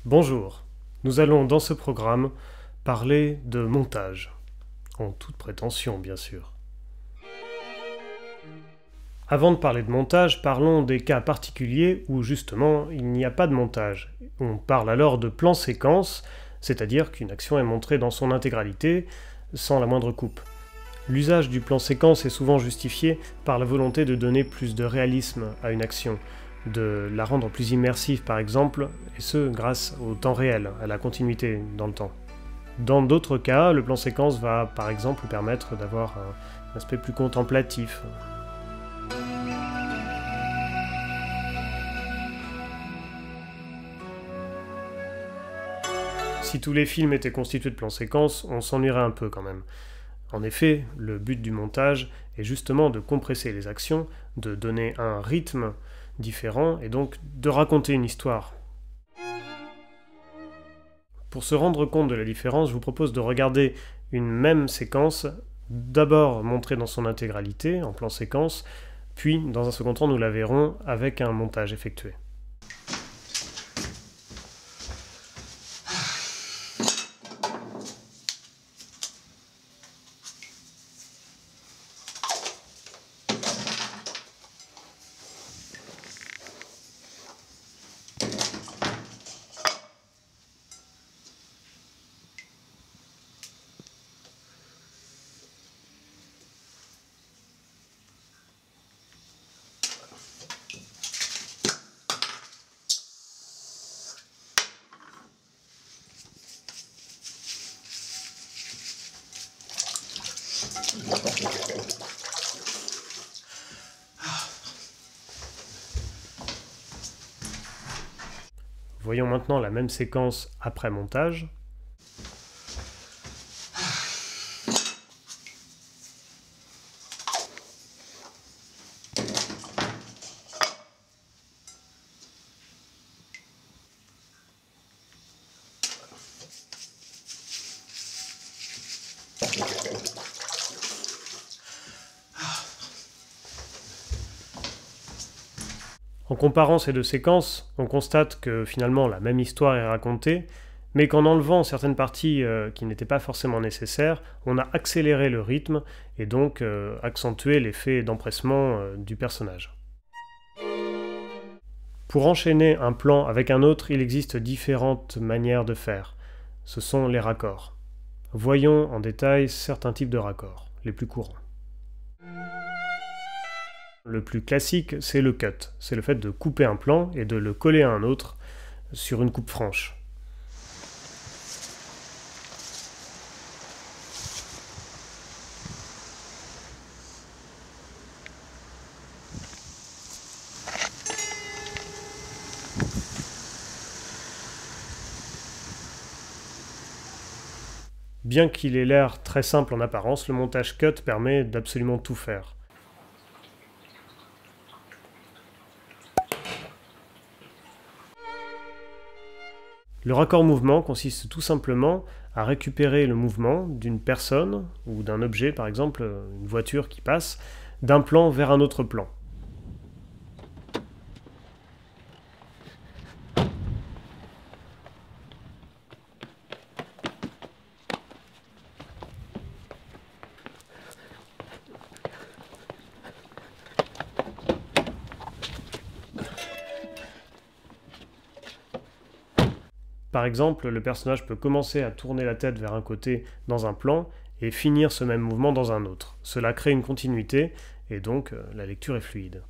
Bonjour, nous allons dans ce programme parler de montage, en toute prétention bien sûr. Avant de parler de montage, parlons des cas particuliers où justement il n'y a pas de montage. On parle alors de plan-séquence, c'est-à-dire qu'une action est montrée dans son intégralité, sans la moindre coupe. L'usage du plan-séquence est souvent justifié par la volonté de donner plus de réalisme à une action, de la rendre plus immersive par exemple, et ce grâce au temps réel, à la continuité dans le temps. Dans d'autres cas, le plan-séquence va par exemple permettre d'avoir un aspect plus contemplatif. Si tous les films étaient constitués de plans-séquences, on s'ennuierait un peu quand même. En effet, le but du montage est justement de compresser les actions, de donner un rythme différent et donc de raconter une histoire. Pour se rendre compte de la différence, je vous propose de regarder une même séquence, d'abord montrée dans son intégralité, en plan séquence, puis dans un second temps nous la verrons avec un montage effectué. Voyons maintenant la même séquence après montage. En comparant ces deux séquences, on constate que finalement la même histoire est racontée, mais qu'en enlevant certaines parties qui n'étaient pas forcément nécessaires, on a accéléré le rythme et donc accentué l'effet d'empressement du personnage. Pour enchaîner un plan avec un autre, il existe différentes manières de faire. Ce sont les raccords. Voyons en détail certains types de raccords, les plus courants. Le plus classique, c'est le cut. C'est le fait de couper un plan et de le coller à un autre sur une coupe franche. Bien qu'il ait l'air très simple en apparence, le montage cut permet d'absolument tout faire. Le raccord mouvement consiste tout simplement à récupérer le mouvement d'une personne ou d'un objet, par exemple une voiture qui passe, d'un plan vers un autre plan. Par exemple, le personnage peut commencer à tourner la tête vers un côté dans un plan et finir ce même mouvement dans un autre. Cela crée une continuité et donc la lecture est fluide.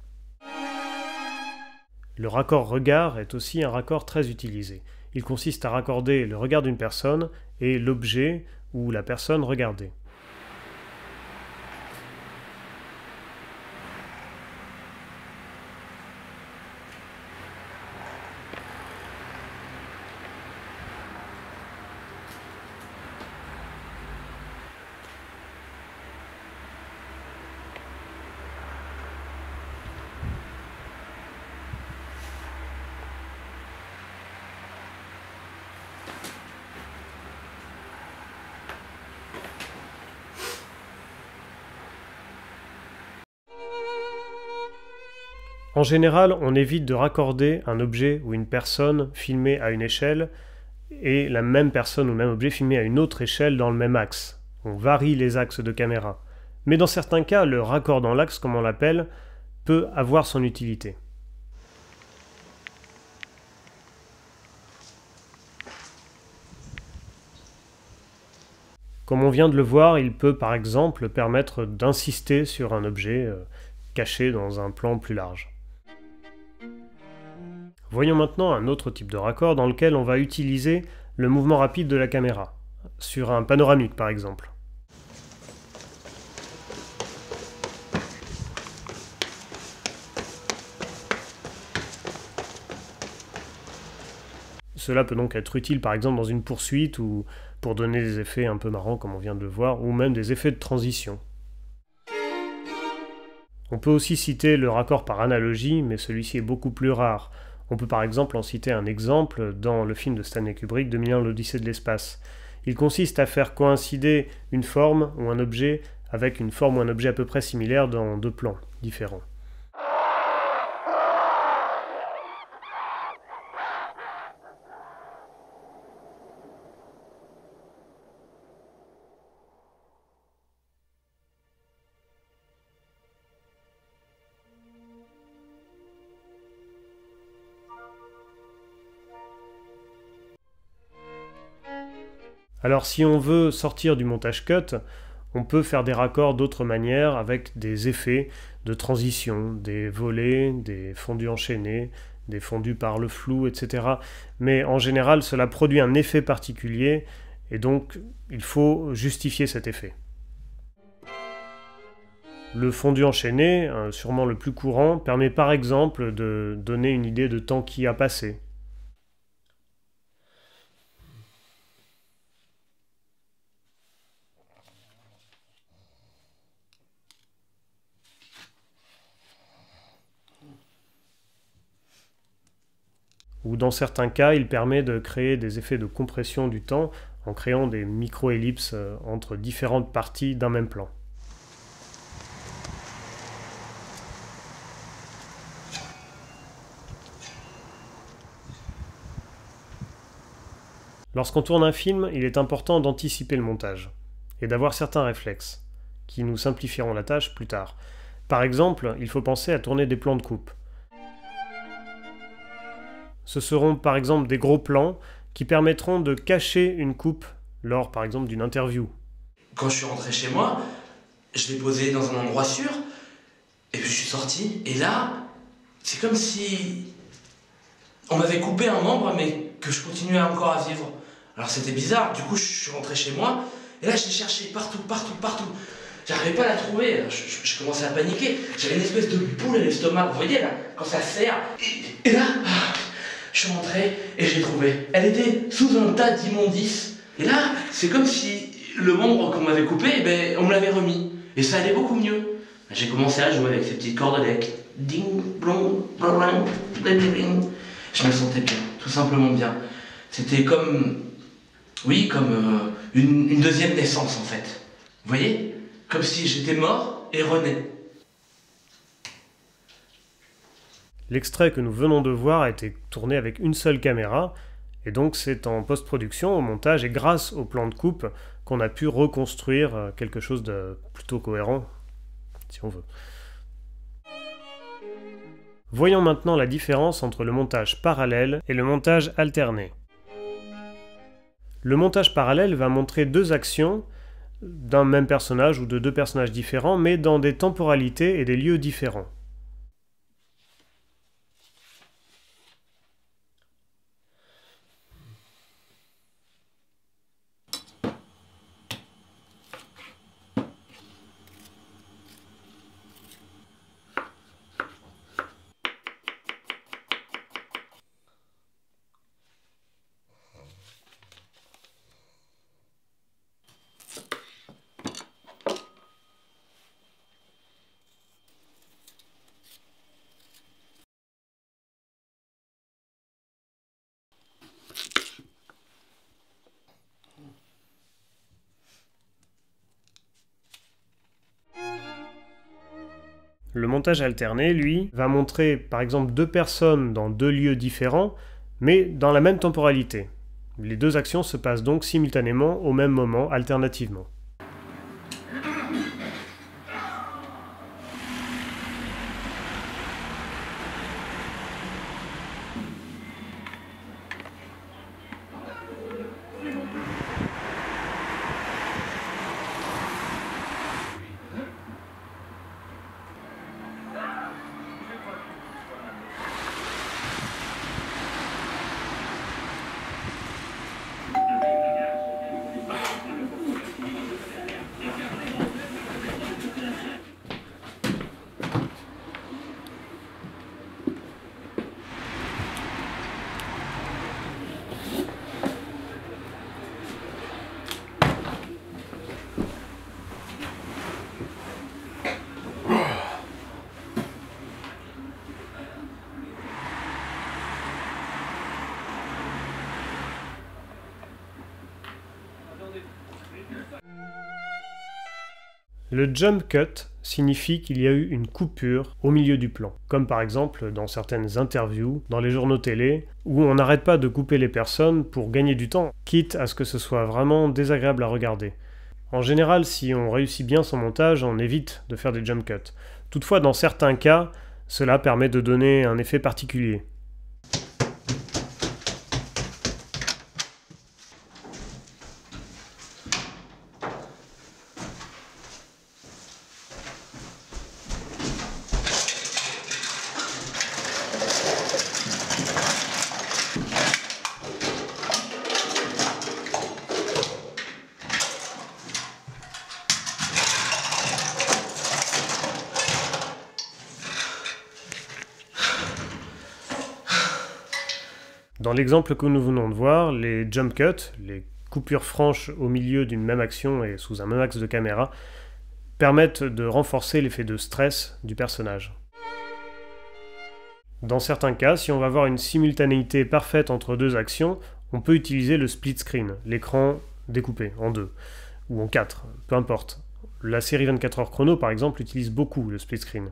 Le raccord regard est aussi un raccord très utilisé. Il consiste à raccorder le regard d'une personne et l'objet ou la personne regardée. En général, on évite de raccorder un objet ou une personne filmée à une échelle et la même personne ou le même objet filmé à une autre échelle dans le même axe. On varie les axes de caméra. Mais dans certains cas, le raccord dans l'axe, comme on l'appelle, peut avoir son utilité. Comme on vient de le voir, il peut par exemple permettre d'insister sur un objet caché dans un plan plus large. Voyons maintenant un autre type de raccord dans lequel on va utiliser le mouvement rapide de la caméra, sur un panoramique par exemple. Cela peut donc être utile par exemple dans une poursuite ou pour donner des effets un peu marrants comme on vient de le voir, ou même des effets de transition. On peut aussi citer le raccord par analogie, mais celui-ci est beaucoup plus rare. On peut par exemple en citer un exemple dans le film de Stanley Kubrick, 2001 l'Odyssée de l'espace. Il consiste à faire coïncider une forme ou un objet avec une forme ou un objet à peu près similaire dans deux plans différents. Alors si on veut sortir du montage cut, on peut faire des raccords d'autres manières avec des effets de transition, des volets, des fondus enchaînés, des fondus par le flou, etc. Mais en général, cela produit un effet particulier et donc il faut justifier cet effet. Le fondu enchaîné, sûrement le plus courant, permet par exemple de donner une idée de temps qui a passé. Ou dans certains cas, il permet de créer des effets de compression du temps en créant des micro-ellipses entre différentes parties d'un même plan. Lorsqu'on tourne un film, il est important d'anticiper le montage et d'avoir certains réflexes qui nous simplifieront la tâche plus tard. Par exemple, il faut penser à tourner des plans de coupe. Ce seront par exemple des gros plans qui permettront de cacher une coupe lors par exemple d'une interview. Quand je suis rentré chez moi, je l'ai posé dans un endroit sûr, et puis je suis sorti, et là, c'est comme si on m'avait coupé un membre, mais que je continuais encore à vivre. Alors c'était bizarre, du coup je suis rentré chez moi, et là je l'ai cherché partout. J'arrivais pas à la trouver, je commençais à paniquer, j'avais une espèce de boule à l'estomac, vous voyez là, quand ça serre, et là, je suis rentré et j'ai trouvé. Elle était sous un tas d'immondices, et là, c'est comme si le membre qu'on m'avait coupé, on me l'avait remis, et ça allait beaucoup mieux. J'ai commencé à jouer avec ces petites cordelettes, ding, blong, blong, bling. Je me sentais bien, tout simplement bien. C'était comme, oui, comme une deuxième naissance en fait. Vous voyez? Comme si j'étais mort et rené. L'extrait que nous venons de voir a été tourné avec une seule caméra, et donc c'est en post-production, au montage, et grâce au plan de coupe, qu'on a pu reconstruire quelque chose de plutôt cohérent, si on veut. Voyons maintenant la différence entre le montage parallèle et le montage alterné. Le montage parallèle va montrer deux actions d'un même personnage ou de deux personnages différents, mais dans des temporalités et des lieux différents. Le montage alterné, lui, va montrer par exemple deux personnes dans deux lieux différents, mais dans la même temporalité. Les deux actions se passent donc simultanément au même moment, alternativement. Le jump cut signifie qu'il y a eu une coupure au milieu du plan, comme par exemple dans certaines interviews, dans les journaux télé, où on n'arrête pas de couper les personnes pour gagner du temps, quitte à ce que ce soit vraiment désagréable à regarder. En général, si on réussit bien son montage, on évite de faire des jump cuts. Toutefois, dans certains cas, cela permet de donner un effet particulier. Dans l'exemple que nous venons de voir, les jump cuts, les coupures franches au milieu d'une même action et sous un même axe de caméra, permettent de renforcer l'effet de stress du personnage. Dans certains cas, si on va avoir une simultanéité parfaite entre deux actions, on peut utiliser le split screen, l'écran découpé en deux, ou en quatre, peu importe. La série 24 heures chrono, par exemple, utilise beaucoup le split screen.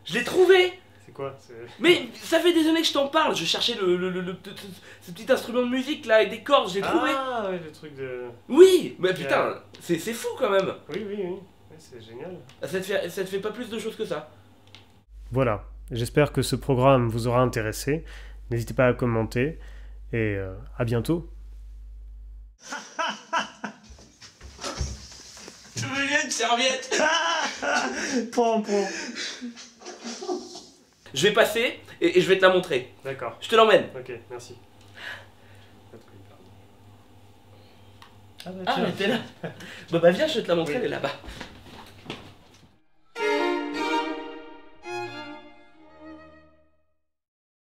Je l'ai trouvé! C'est quoi? Mais ça fait des années que je t'en parle, je cherchais ce petit instrument de musique là avec des cordes, je l'ai trouvé! Ah ouais, le truc de... Oui! Mais putain, c'est fou quand même! Oui, oui, oui, c'est génial. Ça te fait pas plus de choses que ça. Voilà, j'espère que ce programme vous aura intéressé. N'hésitez pas à commenter, et à bientôt. Je veux bien une serviette. Prends. Je vais passer et je vais te la montrer. D'accord. Je te l'emmène. Ok, merci. Ah mais t'es là. Bah viens, je vais te la montrer, elle est là-bas.